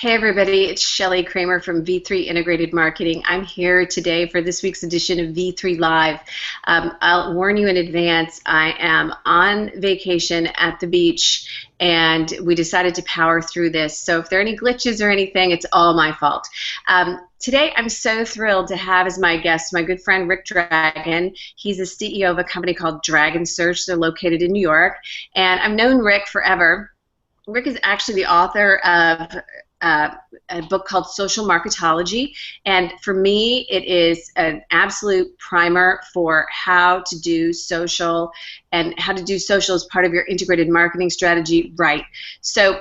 Hey everybody, it's Shelly Kramer from V3 Integrated Marketing. I'm here today for this week's edition of V3 Live. I'll warn you in advance, I am on vacation at the beach and we decided to power through this. So if there are any glitches or anything, it's all my fault. Today I'm so thrilled to have as my guest my good friend Ric Dragon. He's the CEO of a company called Dragon Search. They're located in New York. And I've known Ric forever. Ric is actually the author of a book called Social Marketology, and for me it is an absolute primer for how to do social and how to do social as part of your integrated marketing strategy right. So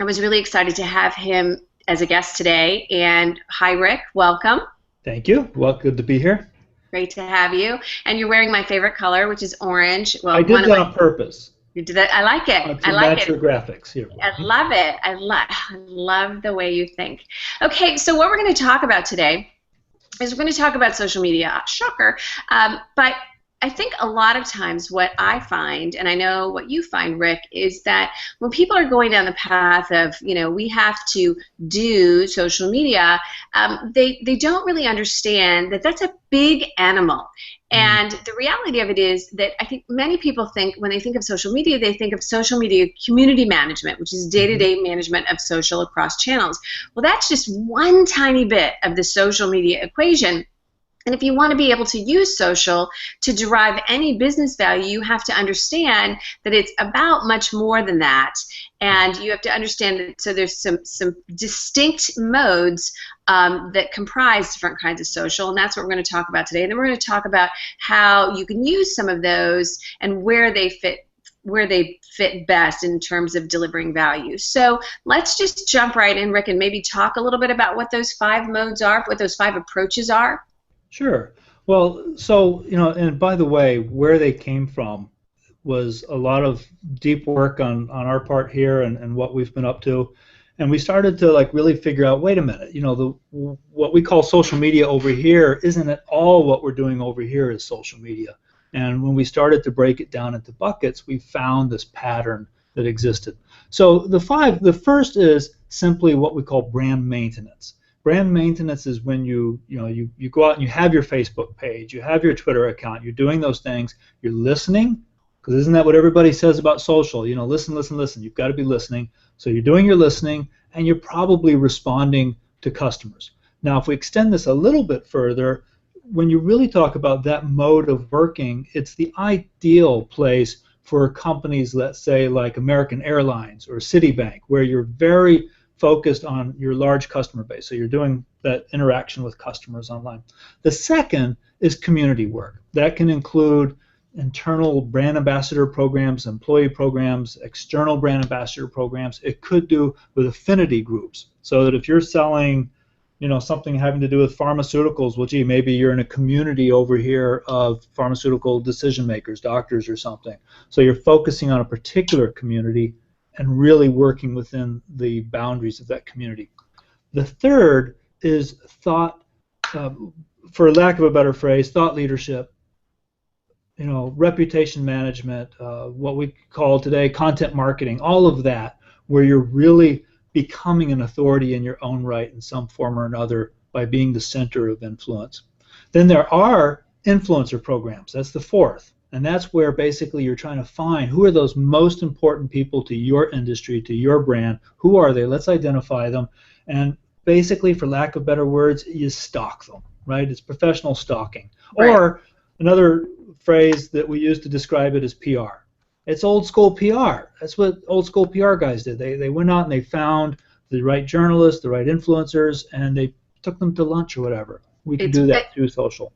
I was really excited to have him as a guest today. And hi Ric, welcome. Thank you. Well, good to be here. Great to have you. And you're wearing my favorite color, which is orange. Well, I did that on purpose. You did that. I like it. I like your graphics here. I love it. I love the way you think. Okay, so what we're going to talk about today is we're going to talk about social media. Shocker. But I think a lot of times what I find, and I know what you find, Ric, is that when people are going down the path of, we have to do social media, they don't really understand that that's a big animal. And the reality of it is that I think many people think when they think of social media, they think of social media community management, which is day-to-day management of social across channels. Well, that's just one tiny bit of the social media equation. And if you want to be able to use social to derive any business value, you have to understand that it's about much more than that. And you have to understand that so there's some distinct modes that comprise different kinds of social, and that's what we're going to talk about today. And then we're going to talk about how you can use some of those and where they fit best in terms of delivering value. So let's just jump right in, Ric, and maybe talk a little bit about what those 5 modes are, what those 5 approaches are. Sure. Well, so, and by the way, where they came from was a lot of deep work on our part here and what we've been up to. And we started to really figure out, wait a minute, what we call social media over here isn't at all what we're doing over here is social media. And when we started to break it down into buckets, we found this pattern that existed. So the first is simply what we call brand maintenance. Brand maintenance is when you go out and you have your Facebook page, you have your Twitter account, you're doing those things, you're listening, because isn't that what everybody says about social? Listen, listen, listen. You've got to be listening. So you're doing your listening, and you're probably responding to customers. Now, if we extend this a little bit further, when you really talk about that mode of working, it's the ideal place for companies, let's say, like American Airlines or Citibank, where you're very focused on your large customer base. So you're doing that interaction with customers online. The second is community work. That can include internal brand ambassador programs, employee programs, external brand ambassador programs. It could do with affinity groups. So that if you're selling, something having to do with pharmaceuticals, well, gee, maybe you're in a community over here of pharmaceutical decision makers, doctors or something. So you're focusing on a particular community and really working within the boundaries of that community. The third is thought, for lack of a better phrase, thought leadership, reputation management, what we call today content marketing, all of that, where you're really becoming an authority in your own right in some form or another by being the center of influence. Then there are influencer programs. That's the fourth. And that's where basically you're trying to find who are those most important people to your industry, to your brand. Who are they? Let's identify them. And basically, for lack of better words, you stalk them, right? It's professional stalking. Right. Or another phrase that we use to describe it is PR. It's old school PR. That's what old school PR guys did. They went out and they found the right journalists, the right influencers, and they took them to lunch or whatever. We can do that through social.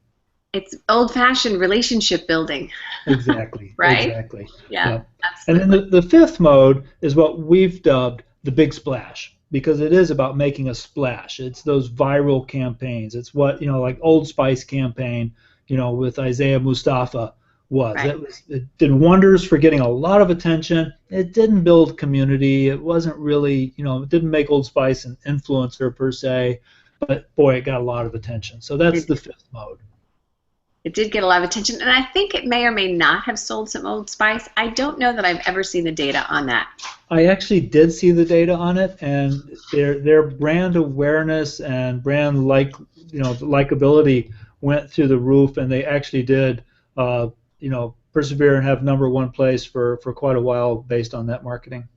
It's old-fashioned relationship building. Exactly. Right? Exactly. Yeah. And then the fifth mode is what we've dubbed the big splash, because it is about making a splash. It's those viral campaigns. It's what, like Old Spice campaign, with Isaiah Mustafa was. Right. It did wonders for getting a lot of attention. It didn't build community. It wasn't really, it didn't make Old Spice an influencer per se, but boy, it got a lot of attention. So that's the fifth mode. It did get a lot of attention, and I think it may or may not have sold some Old Spice. I don't know that I've ever seen the data on that. I actually did see the data on it, and their brand awareness and brand likability went through the roof, and they actually did persevere and have #1 place for quite a while based on that marketing.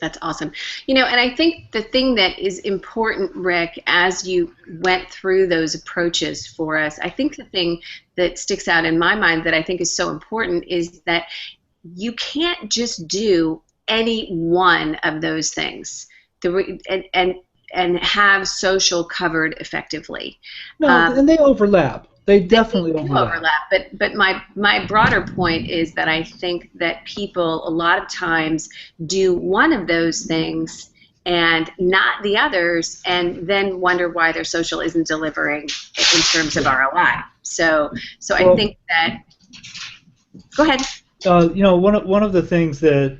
That's awesome. And I think the thing that is important, Rick, as you went through those approaches for us, I think the thing that sticks out in my mind that I think is so important is that you can't just do any one of those things and have social covered effectively. No, and they overlap. They definitely overlap. But my broader point is that I think that people a lot of times do one of those things and not the others, and then wonder why their social isn't delivering in terms of ROI. So I think that. Go ahead. One of the things that,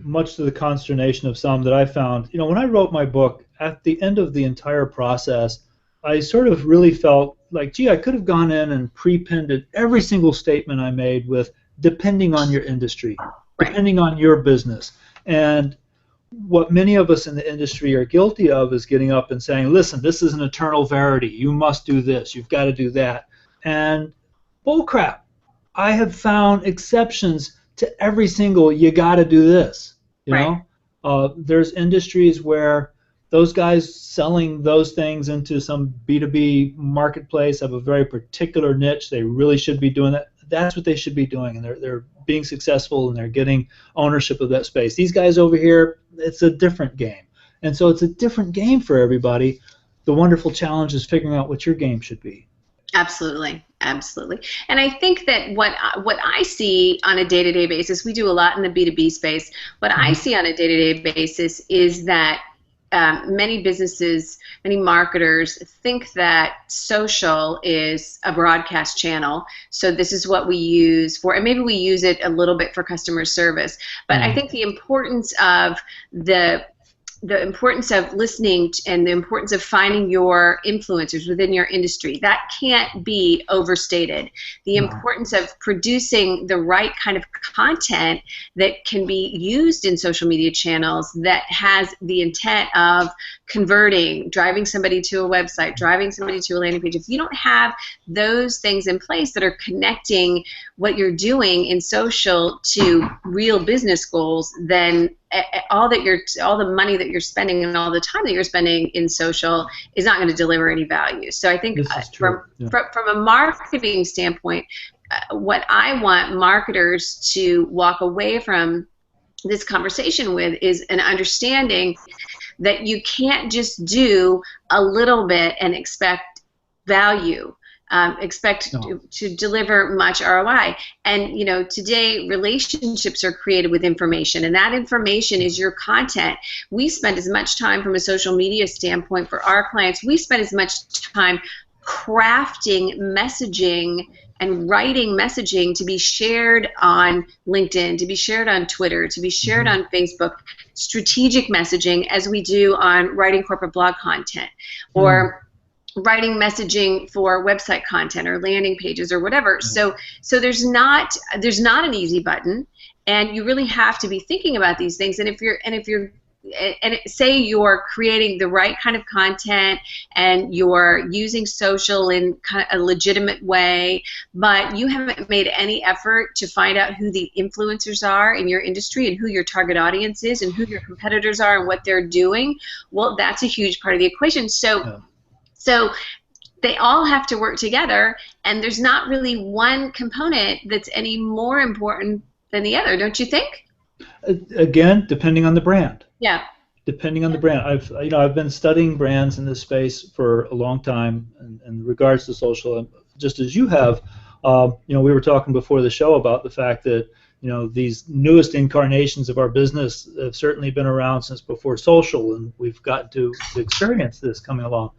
much to the consternation of some, that I found, when I wrote my book, at the end of the entire process, I sort of really felt like, gee, I could have gone in and pre-pinned every single statement I made with depending on your industry, depending on your business. And what many of us in the industry are guilty of is getting up and saying, listen, this is an eternal verity. You must do this. You've got to do that. And bullcrap. I have found exceptions to every single you got to do this. You know, there's industries where those guys selling those things into some B2B marketplace have a very particular niche. They really should be doing that. That's what they should be doing, and they're being successful, and they're getting ownership of that space. These guys over here, it's a different game. And so it's a different game for everybody. The wonderful challenge is figuring out what your game should be. Absolutely, absolutely. And I think that what I see on a day-to-day basis, we do a lot in the B2B space, what I see on a day-to-day basis is that many businesses, many marketers think that social is a broadcast channel, so this is what we use for, and maybe we use it a little bit for customer service, but I think the importance of listening and the importance of finding your influencers within your industry, that can't be overstated. The importance of producing the right kind of content that can be used in social media channels that has the intent of converting, driving somebody to a website, driving somebody to a landing page. If you don't have those things in place that are connecting what you're doing in social to real business goals, then all the money that you're spending and all the time that you're spending in social is not going to deliver any value. So I think from a marketing standpoint, what I want marketers to walk away from this conversation with is an understanding that you can't just do a little bit and expect value. To deliver much ROI. And today relationships are created with information, and that information is your content. We spend as much time from a social media standpoint for our clients, we spend as much time crafting messaging and writing messaging to be shared on LinkedIn, to be shared on Twitter, to be shared on Facebook, strategic messaging, as we do on writing corporate blog content, or writing messaging for website content or landing pages or whatever. So there's not an easy button, and you really have to be thinking about these things. And say you're creating the right kind of content and you're using social in kind of a legitimate way, but you haven't made any effort to find out who the influencers are in your industry and who your target audience is and who your competitors are and what they're doing, well, that's a huge part of the equation. So they all have to work together, and there's not really one component that's any more important than the other, don't you think? Again, depending on the brand. Yeah. Depending on the brand. I've been studying brands in this space for a long time in regards to social, just as you have. We were talking before the show about the fact that these newest incarnations of our business have certainly been around since before social, and we've got to experience this coming along.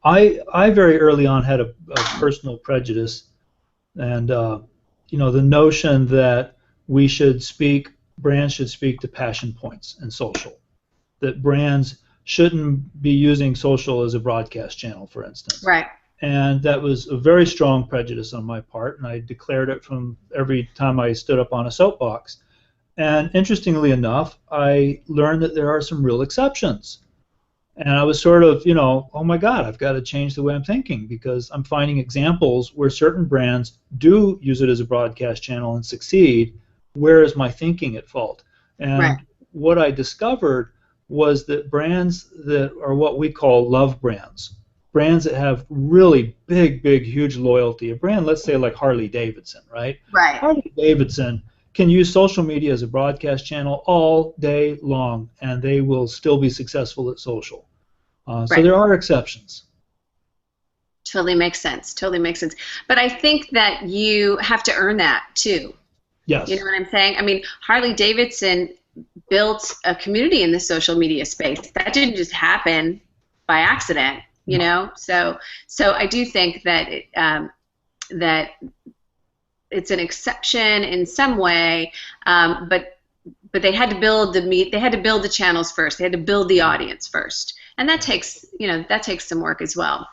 I very early on had a personal prejudice, and the notion that brands should speak to passion points in social, that brands shouldn't be using social as a broadcast channel, for instance. Right. And that was a very strong prejudice on my part, and I declared it from every time I stood up on a soapbox. And interestingly enough, I learned that there are some real exceptions. And I was sort of, oh my God, I've got to change the way I'm thinking, because I'm finding examples where certain brands do use it as a broadcast channel and succeed. Where is my thinking at fault? And Right. what I discovered was that brands that are what we call love brands that have really big, huge loyalty, a brand, let's say like Harley Davidson, right? Right. Harley Davidson can use social media as a broadcast channel all day long, and they will still be successful at social. So Right. there are exceptions. Totally makes sense. Totally makes sense. But I think that you have to earn that too. Yes. You know what I'm saying? I mean, Harley Davidson built a community in the social media space. That didn't just happen by accident, you know. So I do think that that it's an exception in some way, but they had to build the channels first. They had to build the audience first, and that takes some work as well.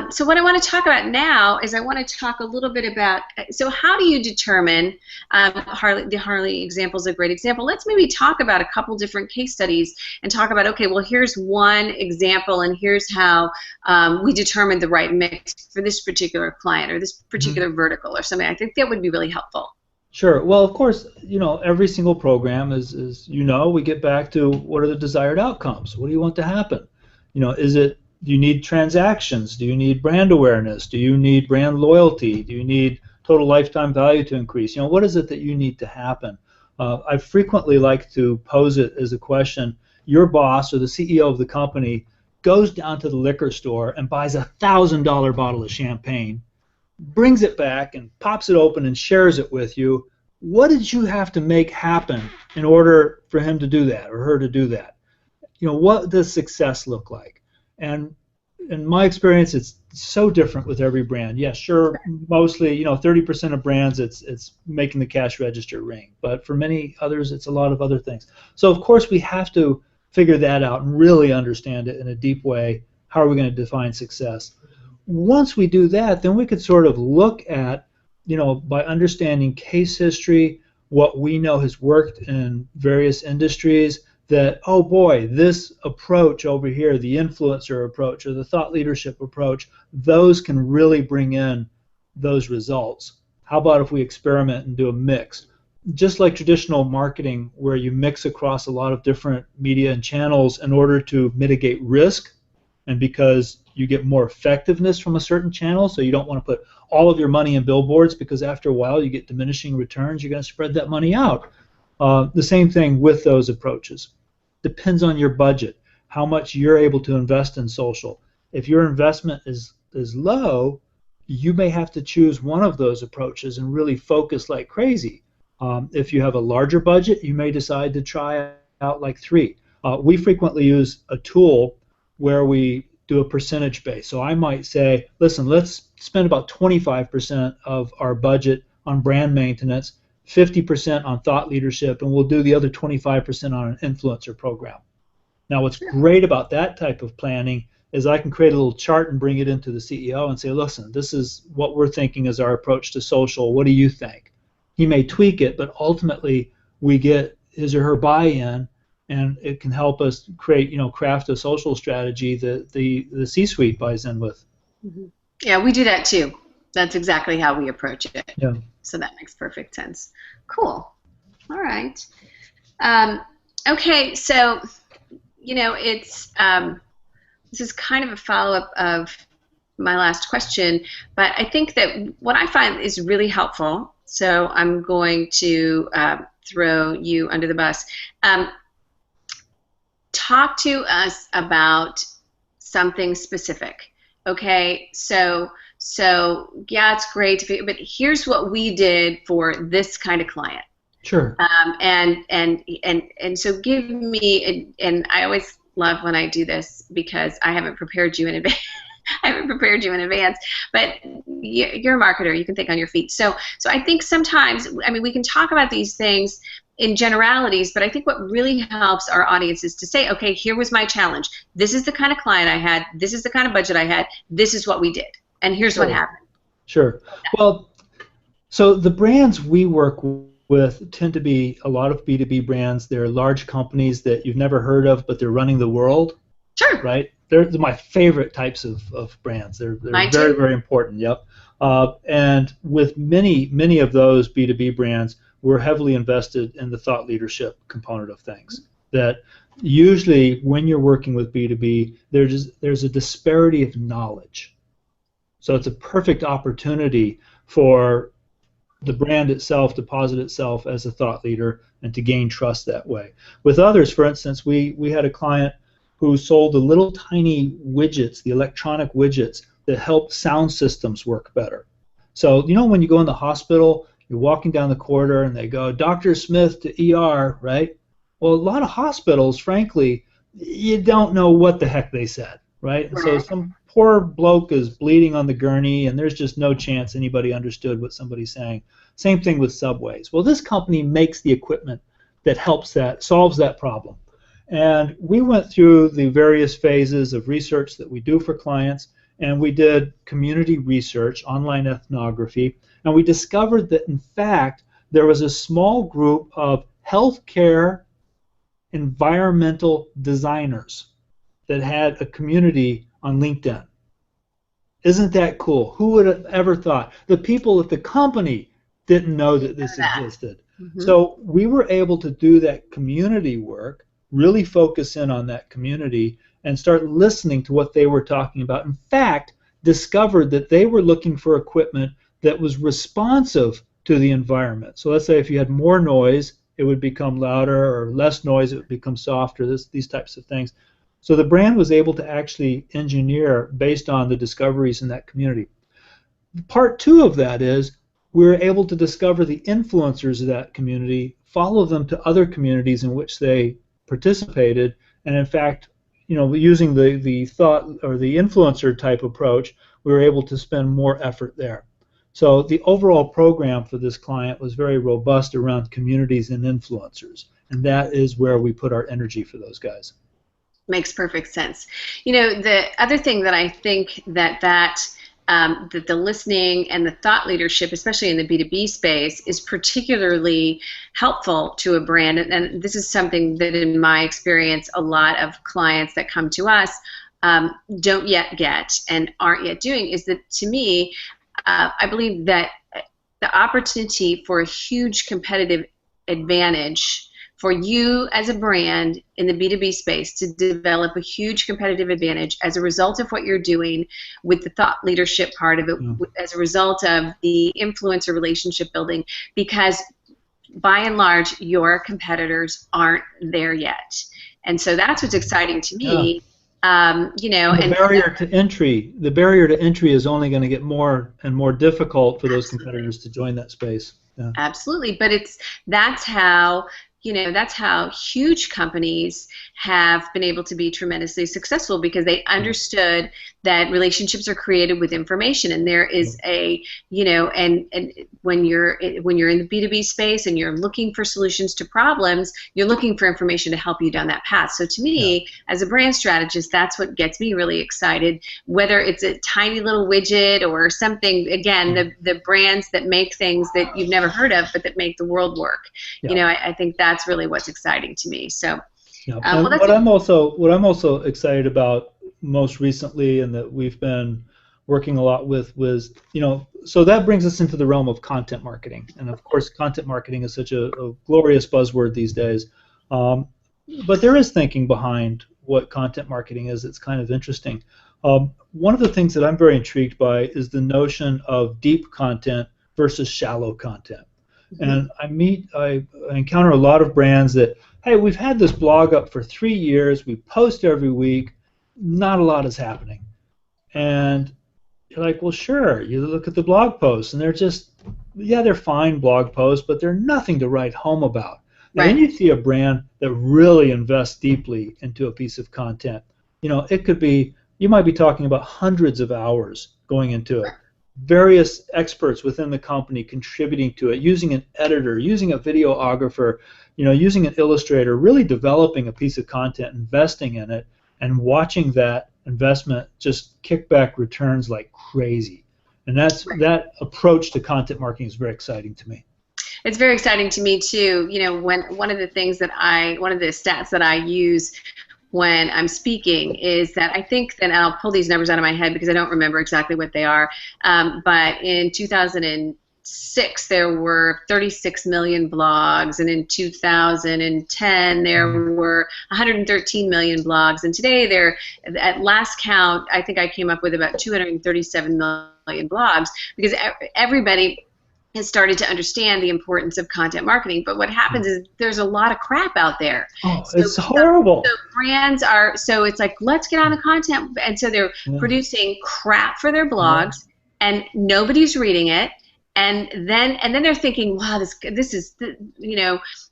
So what I want to talk about now is I want to talk a little bit about, so how do you determine, the Harley example is a great example. Let's maybe talk about a couple different case studies and talk about, okay, well, here's one example and here's how we determined the right mix for this particular client or this particular vertical or something. I think that would be really helpful. Sure. Well, of course, every single program is we get back to what are the desired outcomes? What do you want to happen? Do you need transactions? Do you need brand awareness? Do you need brand loyalty? Do you need total lifetime value to increase? What is it that you need to happen? I frequently like to pose it as a question. Your boss or the CEO of the company goes down to the liquor store and buys a $1,000 bottle of champagne, brings it back and pops it open and shares it with you. What did you have to make happen in order for him to do that or her to do that? What does success look like? And in my experience, it's so different with every brand. Yeah, sure, mostly, 30% of brands, it's making the cash register ring. But for many others, it's a lot of other things. So, of course, we have to figure that out and really understand it in a deep way. How are we going to define success? Once we do that, then we could sort of look at, by understanding case history, what we know has worked in various industries, that, oh boy, this approach over here, the influencer approach or the thought leadership approach, those can really bring in those results. How about if we experiment and do a mix? Just like traditional marketing, where you mix across a lot of different media and channels in order to mitigate risk, and because you get more effectiveness from a certain channel, so you don't want to put all of your money in billboards, because after a while you get diminishing returns. You're going to spread that money out. The same thing with those approaches. Depends on your budget, how much you're able to invest in social. If your investment is low, you may have to choose one of those approaches and really focus like crazy. If you have a larger budget, you may decide to try out like 3. We frequently use a tool where we do a percentage base. So I might say, listen, let's spend about 25% of our budget on brand maintenance, 50% on thought leadership, and we'll do the other 25% on an influencer program. Now, what's great about that type of planning is I can create a little chart and bring it into the CEO and say, listen, this is what we're thinking is our approach to social. What do you think? He may tweak it, but ultimately we get his or her buy-in, and it can help us create, craft a social strategy that the C-suite buys in with. Mm-hmm. Yeah, we do that too. That's exactly how we approach it. Yeah. So that makes perfect sense. Cool. All right. Okay, so, it's this is kind of a follow-up of my last question, but I think that what I find is really helpful, so I'm going to throw you under the bus. Talk to us about something specific. Okay, so yeah, it's great, but here's what we did for this kind of client. Sure. And so give me, and I always love when I do this because I haven't prepared you in advance. But you're a marketer. You can think on your feet. So I think sometimes, we can talk about these things in generalities, but I think what really helps our audience is to say, okay, here was my challenge. This is the kind of client I had. This is the kind of budget I had. This is what we did. and here's what happened. Sure. Well, so the brands we work with tend to be a lot of B2B brands. They're large companies that you've never heard of, but they're running the world. Sure. Right? They're my favorite types of brands. They're very, very important. Yep. And with many of those B2B brands, we're heavily invested in the thought leadership component of things. That usually when you're working with B2B, there's a disparity of knowledge. So it's a perfect opportunity for the brand itself to posit itself as a thought leader and to gain trust that way. With others, for instance, we had a client who sold the little tiny widgets, the electronic widgets that help sound systems work better. So, you know, when you go in the hospital, you're walking down the corridor and they go, Dr. Smith to ER, right? Well, a lot of hospitals, frankly, you don't know what the heck they said, right? And so some poor bloke is bleeding on the gurney and there's just no chance anybody understood what somebody's saying. Same thing with subways. Well, this company makes the equipment that helps that, solves that problem. And we went through the various phases of research that we do for clients, and we did community research, online ethnography, and we discovered that, in fact, there was a small group of healthcare environmental designers that had a community on LinkedIn. Isn't that cool? Who would have ever thought? The people at the company didn't know that this existed. Mm-hmm. So we were able to do that community work, really focus in on that community, and start listening to what they were talking about. In fact, discovered that they were looking for equipment that was responsive to the environment. So let's say if you had more noise, it would become louder, or less noise, it would become softer, these types of things. So the brand was able to actually engineer based on the discoveries in that community. Part two of that is we were able to discover the influencers of that community, follow them to other communities in which they participated, and in fact, you know, using the thought or the influencer type approach, we were able to spend more effort there. So the overall program for this client was very robust around communities and influencers, and that is where we put our energy for those guys. Makes perfect sense. You know, the other thing that I think that the listening and the thought leadership, especially in the B2B space, is particularly helpful to a brand. And this is something that, in my experience, a lot of clients that come to us don't yet get and aren't yet doing, is that, to me, I believe that the opportunity for a huge competitive advantage for you as a brand in the B2B space to develop a huge competitive advantage as a result of what you're doing with the thought leadership part of it, as a result of the influencer relationship building, because by and large your competitors aren't there yet. And so that's what's exciting to me. You know, the barrier to entry is only going to get more and more difficult for those competitors to join that space. Yeah. Absolutely, but that's how huge companies have been able to be tremendously successful, because they understood that relationships are created with information, and there is a, you know, and when you're in the B2B space and you're looking for solutions to problems, you're looking for information to help you down that path. So to me, as a brand strategist, that's what gets me really excited, whether it's a tiny little widget or something. Again, the brands that make things that you've never heard of but that make the world work. You know, I think that's really what's exciting to me. So and what I'm also excited about most recently, and that we've been working a lot with, was, you know, so that brings us into the realm of content marketing. And of course, content marketing is such a glorious buzzword these days. But there is thinking behind what content marketing is. It's kind of interesting. One of the things that I'm very intrigued by is the notion of deep content versus shallow content. And I encounter a lot of brands that, hey, we've had this blog up for 3 years, we post every week, not a lot is happening. And you're like, well, sure, you look at the blog posts, and they're just, they're fine blog posts, but they're nothing to write home about. Right. And then you see a brand that really invests deeply into a piece of content. You know, it could be, you might be talking about hundreds of hours going into it. Various experts within the company contributing to it, using an editor, using a videographer, you know, using an illustrator, really developing a piece of content, investing in it, and watching that investment just kick back returns like crazy. And that approach to content marketing is very exciting to me. It's very exciting to me too. One of the stats that I use when I'm speaking is that I think that, and I'll pull these numbers out of my head because I don't remember exactly what they are, but in 2006 there were 36 million blogs, and in 2010 there were 113 million blogs, and today they're, at last count, I think I came up with about 237 million blogs, because everybody has started to understand the importance of content marketing. But what happens is there's a lot of crap out there. Oh, it's horrible. So brands are, so it's like, let's get on the content. And so they're producing crap for their blogs, and nobody's reading it. And then they're thinking, wow, this is,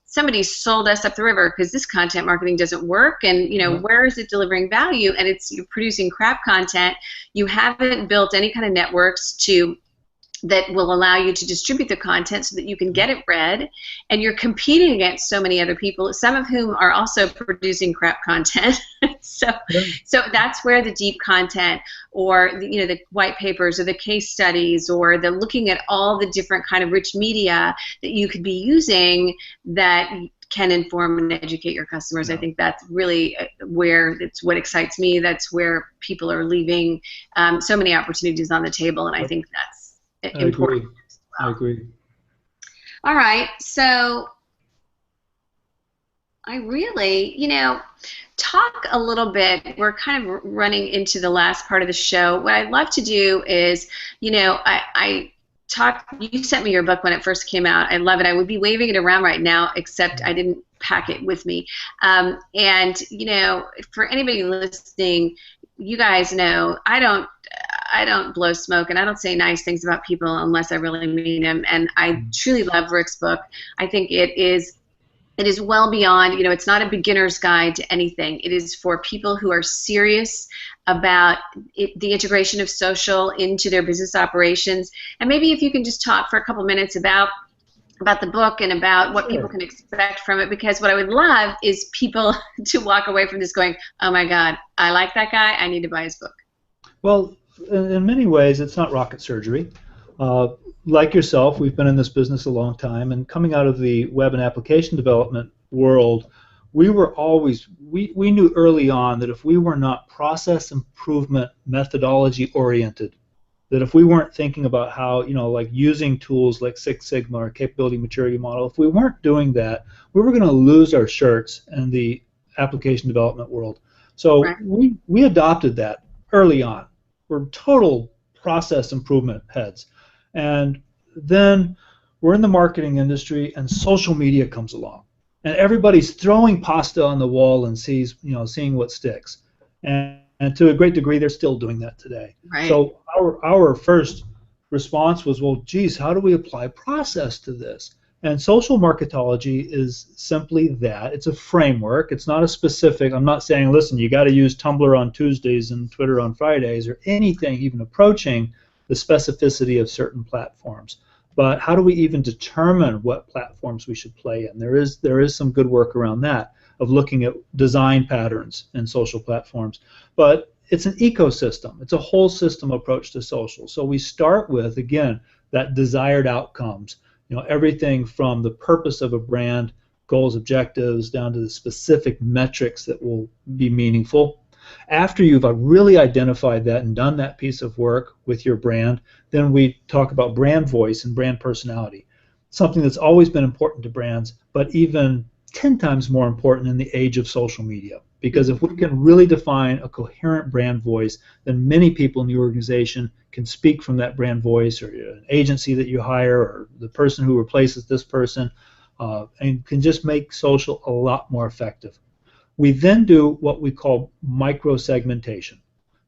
somebody sold us up the river because this content marketing doesn't work, and where is it delivering value? And you're producing crap content. You haven't built any kind of networks that will allow you to distribute the content so that you can get it read, and you're competing against so many other people, some of whom are also producing crap content. So that's where the deep content, or the white papers, or the case studies, or the looking at all the different kind of rich media that you could be using that can inform and educate your customers. I think that's really where it's what excites me. That's where people are leaving so many opportunities on the table, and I think that's important. I agree. All right, so I really, talk a little bit. We're kind of running into the last part of the show. What I'd love to do is, I talk. You sent me your book when it first came out. I love it. I would be waving it around right now, except I didn't pack it with me. And for anybody listening, you guys know I don't blow smoke, and I don't say nice things about people unless I really mean them. And I truly love Ric's book. I think it is well beyond, it's not a beginner's guide to anything. It is for people who are serious about the integration of social into their business operations. And maybe if you can just talk for a couple minutes about the book and about what people can expect from it, because what I would love is people to walk away from this going, oh my God, I like that guy, I need to buy his book. Well, in many ways, it's not rocket surgery. Like yourself, we've been in this business a long time, and coming out of the web and application development world, we knew early on that if we were not process improvement methodology oriented, that if we weren't thinking about how, like using tools like Six Sigma or capability maturity model, if we weren't doing that, we were going to lose our shirts in the application development world. So we adopted that early on. We're total process improvement heads. And then we're in the marketing industry, and social media comes along. And everybody's throwing pasta on the wall and seeing what sticks. And to a great degree, they're still doing that today. Right. So our first response was, well, geez, how do we apply process to this? And social marketology is simply that. It's a framework. It's not a specific. I'm not saying, listen, you got to use Tumblr on Tuesdays and Twitter on Fridays, or anything even approaching the specificity of certain platforms. But how do we even determine what platforms we should play in? There is some good work around that, of looking at design patterns in social platforms. But it's an ecosystem. It's a whole system approach to social. So we start with, again, that desired outcomes. Everything from the purpose of a brand, goals, objectives, down to the specific metrics that will be meaningful. After you've really identified that and done that piece of work with your brand, then we talk about brand voice and brand personality, something that's always been important to brands, but even 10 times more important in the age of social media. Because if we can really define a coherent brand voice, then many people in the organization can speak from that brand voice, or an agency that you hire, or the person who replaces this person, and can just make social a lot more effective. We then do what we call micro-segmentation.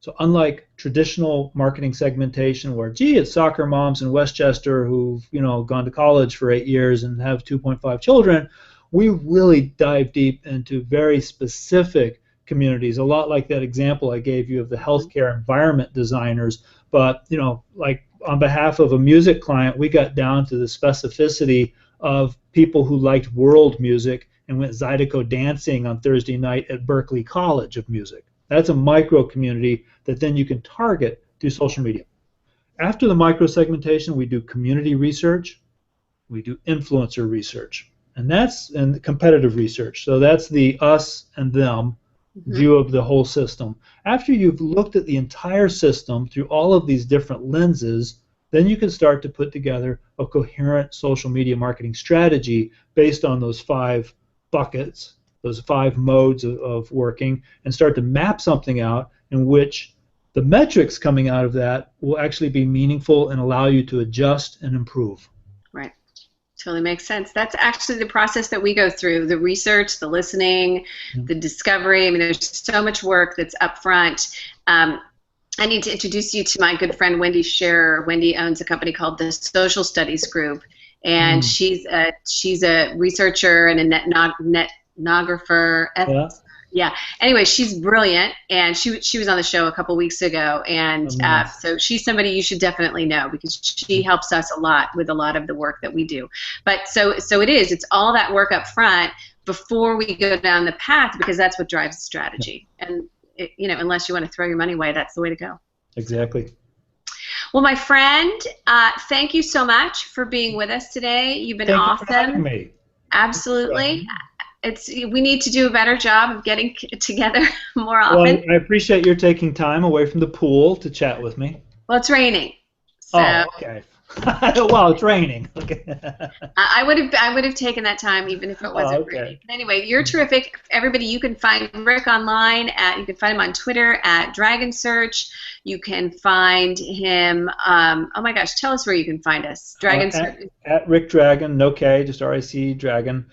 So unlike traditional marketing segmentation where, gee, it's soccer moms in Westchester who've gone to college for 8 years and have 2.5 children, we really dive deep into very specific communities, a lot like that example I gave you of the healthcare environment designers. But, like on behalf of a music client, we got down to the specificity of people who liked world music and went Zydeco dancing on Thursday night at Berklee College of Music. That's a micro community that then you can target through social media. After the micro segmentation, we do community research, we do influencer research, and competitive research. So that's the us and them view of the whole system. After you've looked at the entire system through all of these different lenses, then you can start to put together a coherent social media marketing strategy based on those 5 buckets, those 5 modes of working, and start to map something out in which the metrics coming out of that will actually be meaningful and allow you to adjust and improve. Right. Totally makes sense. That's actually the process that we go through, the research, the listening, the discovery. I mean, there's so much work that's up front. I need to introduce you to my good friend Wendy Scherer. Wendy owns a company called the Social Studies Group, and she's a researcher and a netnographer. Yeah. Anyway, she's brilliant, and she was on the show a couple weeks ago, and so she's somebody you should definitely know because she helps us a lot with a lot of the work that we do. But so it's all that work up front before we go down the path, because that's what drives the strategy. And unless you want to throw your money away, that's the way to go. Exactly. Well, my friend, thank you so much for being with us today. You've been awesome. Thank you for having me. Absolutely. We need to do a better job of getting together more often. Well, I appreciate your taking time away from the pool to chat with me. Well, it's raining. So oh, okay. Well, it's raining. Okay. I would have taken that time even if it wasn't raining. But anyway, you're terrific. Everybody, you can find Ric online you can find him on Twitter at Dragon Search. You can find him. Oh my gosh, tell us where you can find us. Dragon Search. At Ric Dragon, no K, just RIC Dragon.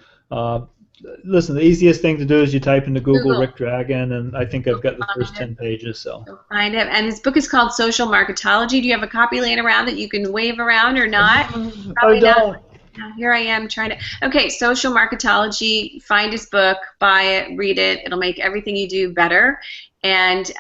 Listen, the easiest thing to do is you type into Google Ric Dragon, and I think I've got the first 10 pages. So find him. And his book is called Social Marketology. Do you have a copy laying around that you can wave around or not? I don't. Here I am trying to. Okay, Social Marketology. Find his book, buy it, read it. It'll make everything you do better. And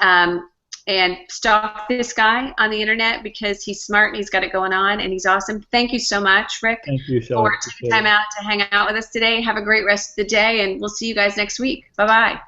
stalk this guy on the internet because he's smart and he's got it going on and he's awesome. Thank you so much, Ric, Thank you, Shelly. for taking time out to hang out with us today. Have a great rest of the day, and we'll see you guys next week. Bye-bye.